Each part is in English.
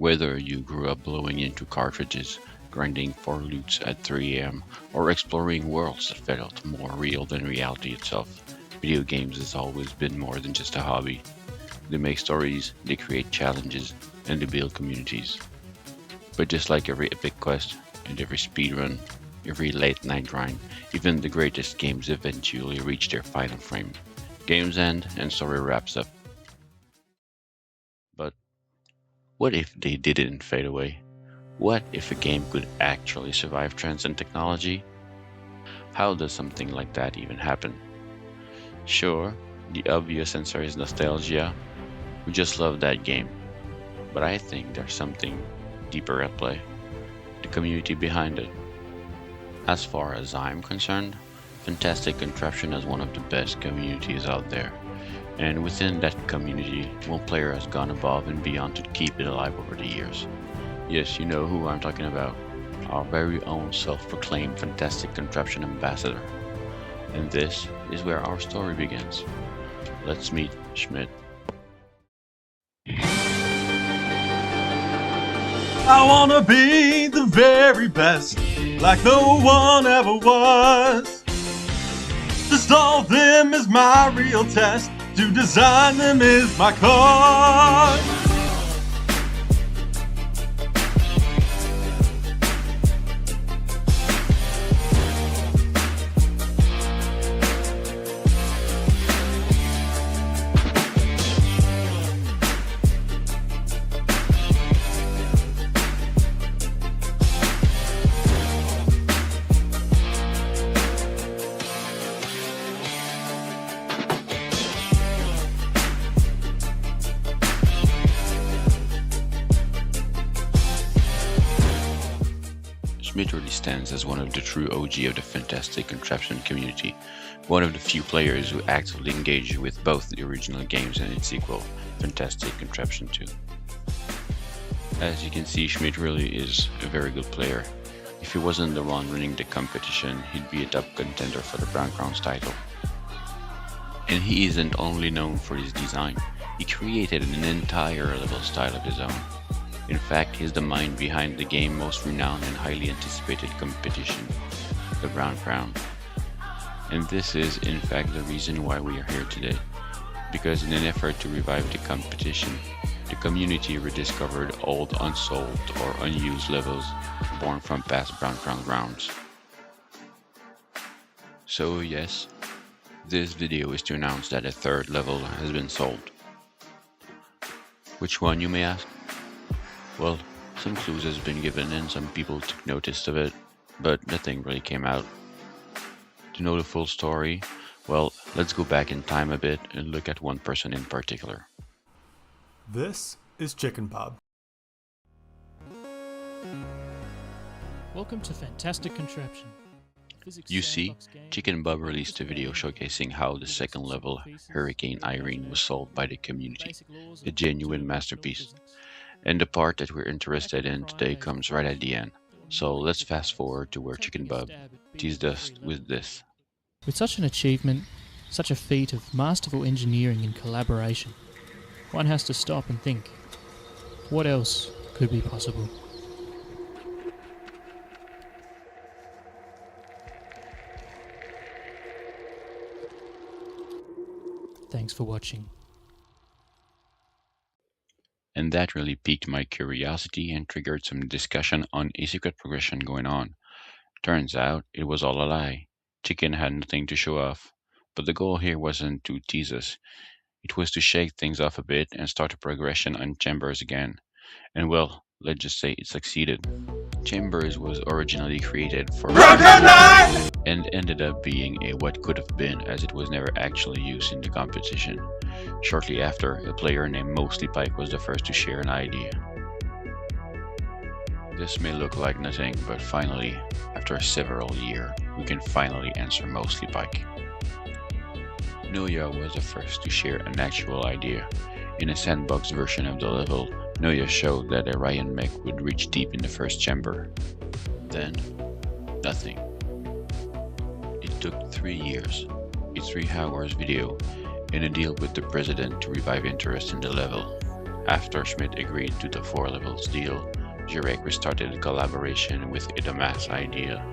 Whether you grew up blowing into cartridges, grinding for loots at 3 a.m., or exploring worlds that felt more real than reality itself, video games has always been more than just a hobby. They make stories, they create challenges, and they build communities. But just like every epic quest and every speedrun, every late night grind, even the greatest games eventually reach their final frame. Games end and story wraps up. But what if they didn't fade away? What if a game could actually survive trends and technology? How does something like that even happen? Sure, the obvious answer is nostalgia. We just love that game. But I think there's something deeper at play. The community behind it. As far as I'm concerned, Fantastic Contraption is one of the best communities out there. And within that community, one player has gone above and beyond to keep it alive over the years. Yes, you know who I'm talking about. Our very own self-proclaimed Fantastic Contraption ambassador. And this is where our story begins. Let's meet Schmidt. I wanna be the very best, like no one ever was. To solve them is my real test, to design them is my cause. Schmidt really stands as one of the true OG of the Fantastic Contraption community, one of the few players who actively engage with both the original games and its sequel, Fantastic Contraption 2. As you can see, Schmidt really is a very good player. If he wasn't the one running the competition, he'd be a top contender for the Brown Crowns title. And he isn't only known for his design, he created an entire level style of his own. In fact, he's the mind behind the game's most renowned and highly anticipated competition, the Brown Crown. And this is in fact the reason why we are here today, because in an effort to revive the competition, the community rediscovered old unsold or unused levels born from past Brown Crown rounds. So yes, this video is to announce that a third level has been sold. Which one, you may ask? Well, some clues has been given and some people took notice of it, but nothing really came out. To know the full story, well, let's go back in time a bit and look at one person in particular. This is Chicken Bob. Welcome to Fantastic Contraption. You see, Chicken Bob released a video showcasing how the second level, Hurricane Irene, was sold by the community, a genuine masterpiece. And the part that we're interested in today comes right at the end. So let's fast forward to where Chicken Bob teased us with this. With such an achievement, such a feat of masterful engineering and collaboration, one has to stop and think, what else could be possible? Thanks for watching. And that really piqued my curiosity and triggered some discussion on a secret progression going on. Turns out it was all a lie. Chicken had nothing to show off. But the goal here wasn't to tease us. It was to shake things off a bit and start a progression on Chambers again. And well, let's just say it succeeded. Chambers was originally created for and ended up being a what could have been, as it was never actually used in the competition. Shortly after, a player named Mostly Pike was the first to share an idea. This may look like nothing, but finally, after several years, we can finally answer Mostly Pike. Noya was the first to share an actual idea. In a sandbox version of the level, Noya showed that a Ryan mech would reach deep in the first chamber. Then, nothing. It took 3 years, a 3 hours video, and a deal with the president to revive interest in the level. After Schmidt agreed to the 4 levels deal, Jurek restarted the collaboration with Idama's idea.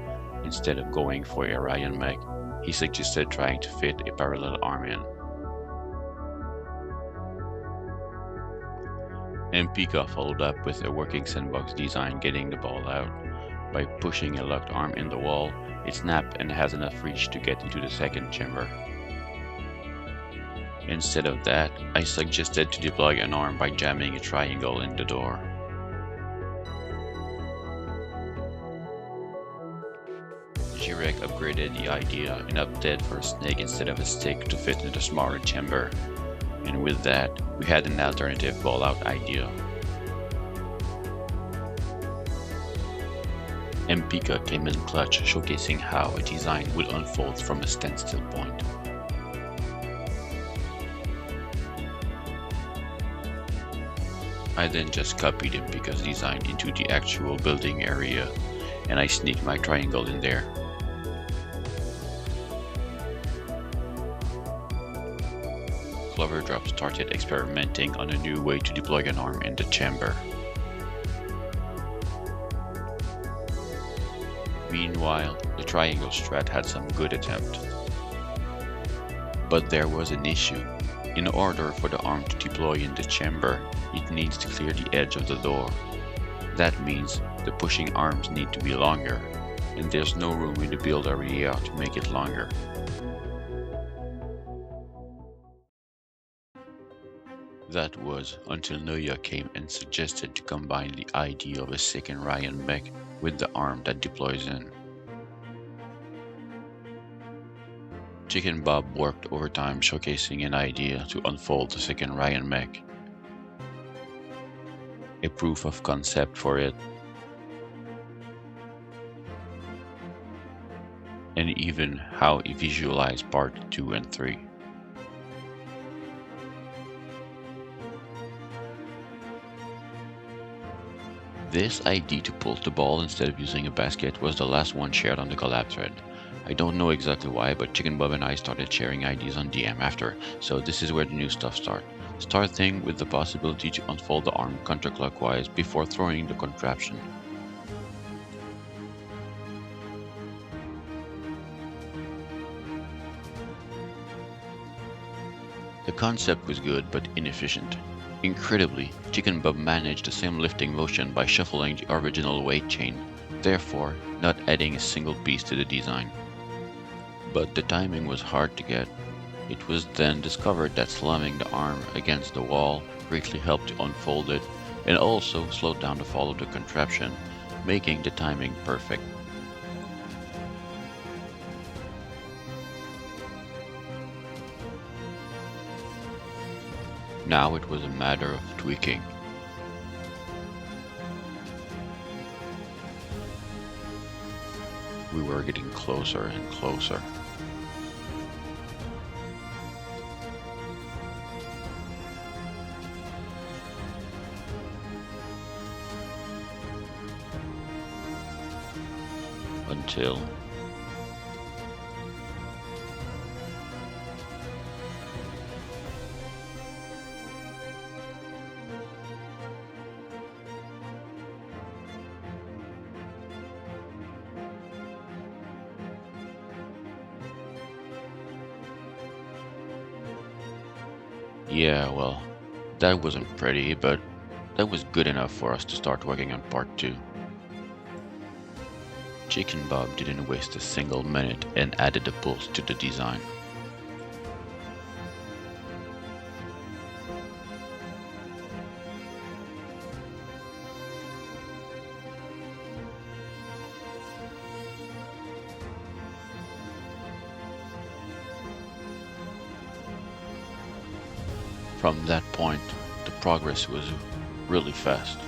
Instead of going for a Ryan mech, he suggested trying to fit a parallel arm in. Mpika followed up with a working sandbox design getting the ball out. By pushing a locked arm in the wall, it snapped and has enough reach to get into the second chamber. Instead of that, I suggested to deploy an arm by jamming a triangle in the door. Jirek upgraded the idea and opted for a snake instead of a stick to fit in the smaller chamber, and with that, we had an alternative fallout idea. Mpika came in clutch, showcasing how a design would unfold from a standstill point. I then just copied Mpika's design into the actual building area, and I sneaked my triangle in there. Cloverdrop started experimenting on a new way to deploy an arm in the chamber. Meanwhile, the triangle strat had some good attempts. But there was an issue. In order for the arm to deploy in the chamber, it needs to clear the edge of the door. That means the pushing arms need to be longer, and there's no room in the build area to make it longer. That was until Noya came and suggested to combine the idea of a second Ryan mech with the arm that deploys in. Chicken Bob worked overtime showcasing an idea to unfold the second Ryan mech. A proof of concept for it, and even how he visualized part 2 and 3. This idea to pull the ball instead of using a basket was the last one shared on the collab thread. I don't know exactly why, but Chicken Bob and I started sharing ideas on DM after, so this is where the new stuff starts. Starting with the possibility to unfold the arm counterclockwise before throwing the contraption. The concept was good but inefficient. Incredibly, Chicken Bob managed the same lifting motion by shuffling the original weight chain, therefore not adding a single piece to the design. But the timing was hard to get. It was then discovered that slamming the arm against the wall greatly helped to unfold it and also slowed down the fall of the contraption, making the timing perfect. Now it was a matter of tweaking. We were getting closer and closer. Until yeah, well, that wasn't pretty, but that was good enough for us to start working on part 2. Chicken Bob didn't waste a single minute and added a pulse to the design. From that point, the progress was really fast.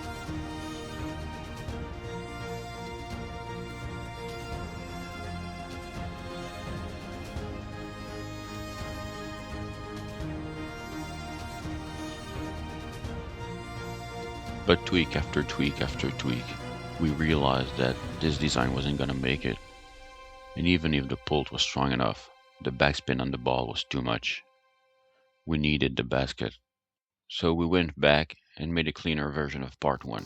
But tweak after tweak after tweak, we realized that this design wasn't gonna make it. And even if the pull was strong enough, the backspin on the ball was too much. We needed the basket. So we went back and made a cleaner version of part 1.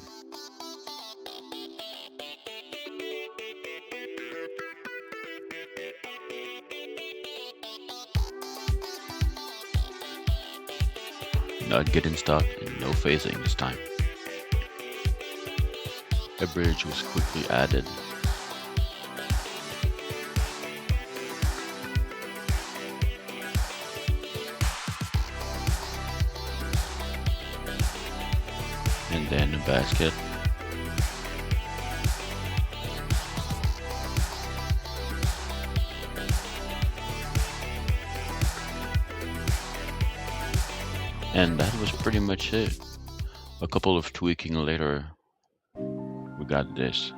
Not getting stuck and no phasing this time. A bridge was quickly added. And then a basket. And that was pretty much it. A couple of tweaking later, we got this.